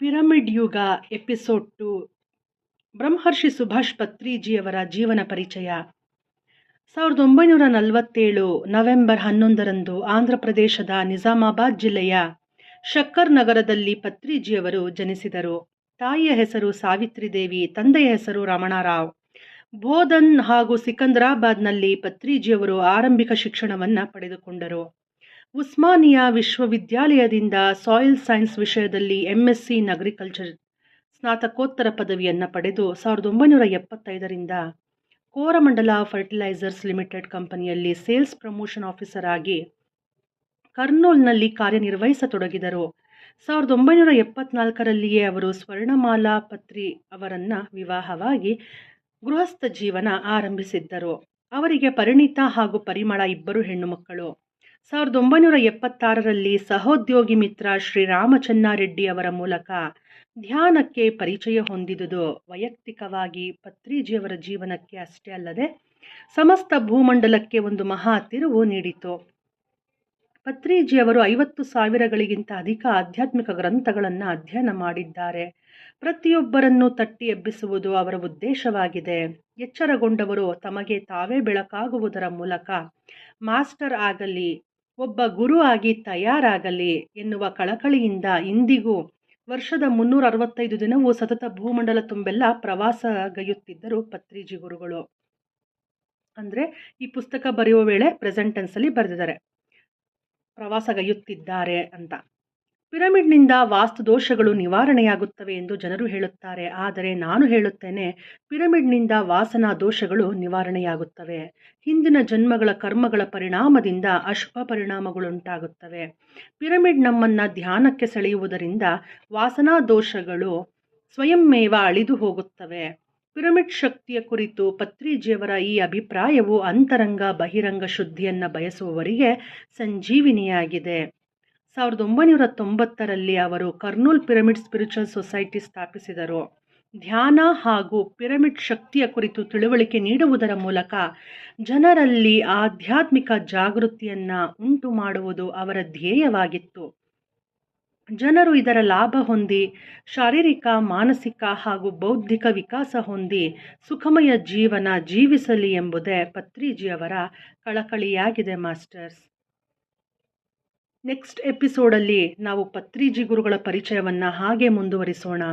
Pyramid ಯುಗ episode 2 ಬ್ರಹ್ಮರ್ಷಿ ಸುಭಾಷ್ ಪತ್ರಿಜಿಯವರ ಜೀವನ ಪರಿಚಯ 1947 ನವೆಂಬರ್ 11ರಂದು ಆಂಧ್ರಪ್ರದೇಶದ ನಿಜಾಮಾಬಾದ್ ಜಿಲ್ಲೆಯ ಶಕ್ಕರ್ ನಗರದಲ್ಲಿ ಪತ್ರಿಜಿಯವರು ಜನಿಸಿದರು. ತಾಯಿಯ ಹೆಸರು ಸಾವಿತ್ರಿ ದೇವಿ, ತಂದೆಯ ಹೆಸರು ರಮಣಾರಾವ್. ಬೋಧನ್ ಹಾಗೂ ಸಿಕಂದರಾಬಾದ್ನಲ್ಲಿ ಪತ್ರಿಜಿಯವರು ಆರಂಭಿಕ ಶಿಕ್ಷಣವನ್ನು ಪಡೆದುಕೊಂಡರು. ಉಸ್ಮಾನಿಯಾ ವಿಶ್ವವಿದ್ಯಾಲಯದಿಂದ ಸಾಯಿಲ್ ಸೈನ್ಸ್ ವಿಷಯದಲ್ಲಿ MSc ಇನ್ ಅಗ್ರಿಕಲ್ಚರ್ ಸ್ನಾತಕೋತ್ತರ ಪದವಿಯನ್ನು ಪಡೆದು 1975ರಿಂದ ಕೋರಮಂಡಲ ಫರ್ಟಿಲೈಸರ್ಸ್ ಲಿಮಿಟೆಡ್ ಕಂಪನಿಯಲ್ಲಿ ಸೇಲ್ಸ್ ಪ್ರಮೋಷನ್ ಆಫೀಸರ್ ಆಗಿ ಕರ್ನೂಲ್ನಲ್ಲಿ ಕಾರ್ಯನಿರ್ವಹಿಸತೊಡಗಿದರು. 1974ರಲ್ಲಿಯೇ ಅವರು ಸ್ವರ್ಣಮಾಲಾ ಪತ್ರಿ ಅವರನ್ನು ವಿವಾಹವಾಗಿ ಗೃಹಸ್ಥ ಜೀವನ ಆರಂಭಿಸಿದ್ದರು. ಅವರಿಗೆ ಪರಿಣಿತ ಹಾಗೂ ಪರಿಮಳ ಇಬ್ಬರು ಹೆಣ್ಣು ಮಕ್ಕಳು. 1976ರಲ್ಲಿ ಸಹೋದ್ಯೋಗಿ ಮಿತ್ರ ಶ್ರೀ ರಾಮಚನ್ನಾರೆಡ್ಡಿ ಅವರ ಮೂಲಕ ಧ್ಯಾನಕ್ಕೆ ಪರಿಚಯ ಹೊಂದಿದುದು ವೈಯಕ್ತಿಕವಾಗಿ ಪತ್ರಿಜಿಯವರ ಜೀವನಕ್ಕೆ ಅಷ್ಟೇ ಅಲ್ಲದೆ ಸಮಸ್ತ ಭೂಮಂಡಲಕ್ಕೆ ಒಂದು ಮಹಾ ತಿರುವು ನೀಡಿತು. ಪತ್ರಿಜಿಯವರು 50,000ಗಳಿಗಿಂತ ಅಧಿಕ ಆಧ್ಯಾತ್ಮಿಕ ಗ್ರಂಥಗಳನ್ನು ಅಧ್ಯಯನ ಮಾಡಿದ್ದಾರೆ. ಪ್ರತಿಯೊಬ್ಬರನ್ನು ತಟ್ಟಿ ಎಬ್ಬಿಸುವುದು ಅವರ ಉದ್ದೇಶವಾಗಿದೆ. ಎಚ್ಚರಗೊಂಡವರು ತಮಗೆ ತಾವೇ ಬೆಳಕಾಗುವುದರ ಮೂಲಕ ಮಾಸ್ಟರ್ ಆಗಲಿ, ಒಬ್ಬ ಗುರು ಆಗಿ ತಯಾರಾಗಲಿ ಎನ್ನುವ ಕಳಕಳಿಯಿಂದ ಇಂದಿಗೂ ವರ್ಷದ 365 ದಿನವೂ ಸತತ ಭೂಮಂಡಲ ತುಂಬೆಲ್ಲ ಪ್ರವಾಸಗೈಯುತ್ತಿದ್ದರು ಪತ್ರಿಜಿ ಗುರುಗಳು. ಅಂದರೆ ಈ ಪುಸ್ತಕ ಬರೆಯುವ ವೇಳೆ ಪ್ರೆಸೆಂಟ್ ಟೆನ್ಸಲ್ಲಿ ಬರೆದಿದ್ದಾರೆ, ಪ್ರವಾಸಗೈಯುತ್ತಿದ್ದಾರೆ ಅಂತ. ಪಿರಮಿಡ್ನಿಂದ ವಾಸ್ತು ದೋಷಗಳು ನಿವಾರಣೆಯಾಗುತ್ತವೆ ಎಂದು ಜನರು ಹೇಳುತ್ತಾರೆ. ಆದರೆ ನಾನು ಹೇಳುತ್ತೇನೆ, ಪಿರಮಿಡ್ನಿಂದ ವಾಸನಾ ದೋಷಗಳು ನಿವಾರಣೆಯಾಗುತ್ತವೆ. ಹಿಂದಿನ ಜನ್ಮಗಳ ಕರ್ಮಗಳ ಪರಿಣಾಮದಿಂದ ಅಶುಭ ಪರಿಣಾಮಗಳುಂಟಾಗುತ್ತವೆ. ಪಿರಮಿಡ್ ನಮ್ಮನ್ನು ಧ್ಯಾನಕ್ಕೆ ಸೆಳೆಯುವುದರಿಂದ ವಾಸನಾ ದೋಷಗಳು ಸ್ವಯಂಮೇವ ಅಳಿದು ಹೋಗುತ್ತವೆ. ಪಿರಮಿಡ್ ಶಕ್ತಿಯ ಕುರಿತು ಪತ್ರಿಜಿಯವರ ಈ ಅಭಿಪ್ರಾಯವು ಅಂತರಂಗ ಬಹಿರಂಗ ಶುದ್ಧಿಯನ್ನು ಬಯಸುವವರಿಗೆ ಸಂಜೀವಿನಿಯಾಗಿದೆ. 1990ರಲ್ಲಿ ಅವರು ಕರ್ನೂಲ್ ಪಿರಮಿಡ್ ಸ್ಪಿರಿಚುವಲ್ ಸೊಸೈಟಿ ಸ್ಥಾಪಿಸಿದರು. ಧ್ಯಾನ ಹಾಗೂ ಪಿರಮಿಡ್ ಶಕ್ತಿಯ ಕುರಿತು ತಿಳುವಳಿಕೆ ನೀಡುವುದರ ಮೂಲಕ ಜನರಲ್ಲಿ ಆಧ್ಯಾತ್ಮಿಕ ಜಾಗೃತಿಯನ್ನು ಉಂಟು ಮಾಡುವುದು ಅವರ ಧ್ಯೇಯವಾಗಿತ್ತು. ಜನರು ಇದರ ಲಾಭ ಹೊಂದಿ ಶಾರೀರಿಕ, ಮಾನಸಿಕ ಹಾಗೂ ಬೌದ್ಧಿಕ ವಿಕಾಸ ಹೊಂದಿ ಸುಖಮಯ ಜೀವನ ಜೀವಿಸಲಿ ಎಂಬುದೇ ಪತ್ರಿಜಿಯವರ ಕಳಕಳಿಯಾಗಿದೆ ಮಾಸ್ಟರ್ಸ್. ನೆಕ್ಸ್ಟ್ ಎಪಿಸೋಡಲ್ಲಿ ನಾವು ಪತ್ರಿಜಿ ಗುರುಗಳ ಪರಿಚಯವನ್ನು ಹಾಗೆ ಮುಂದುವರಿಸೋಣ.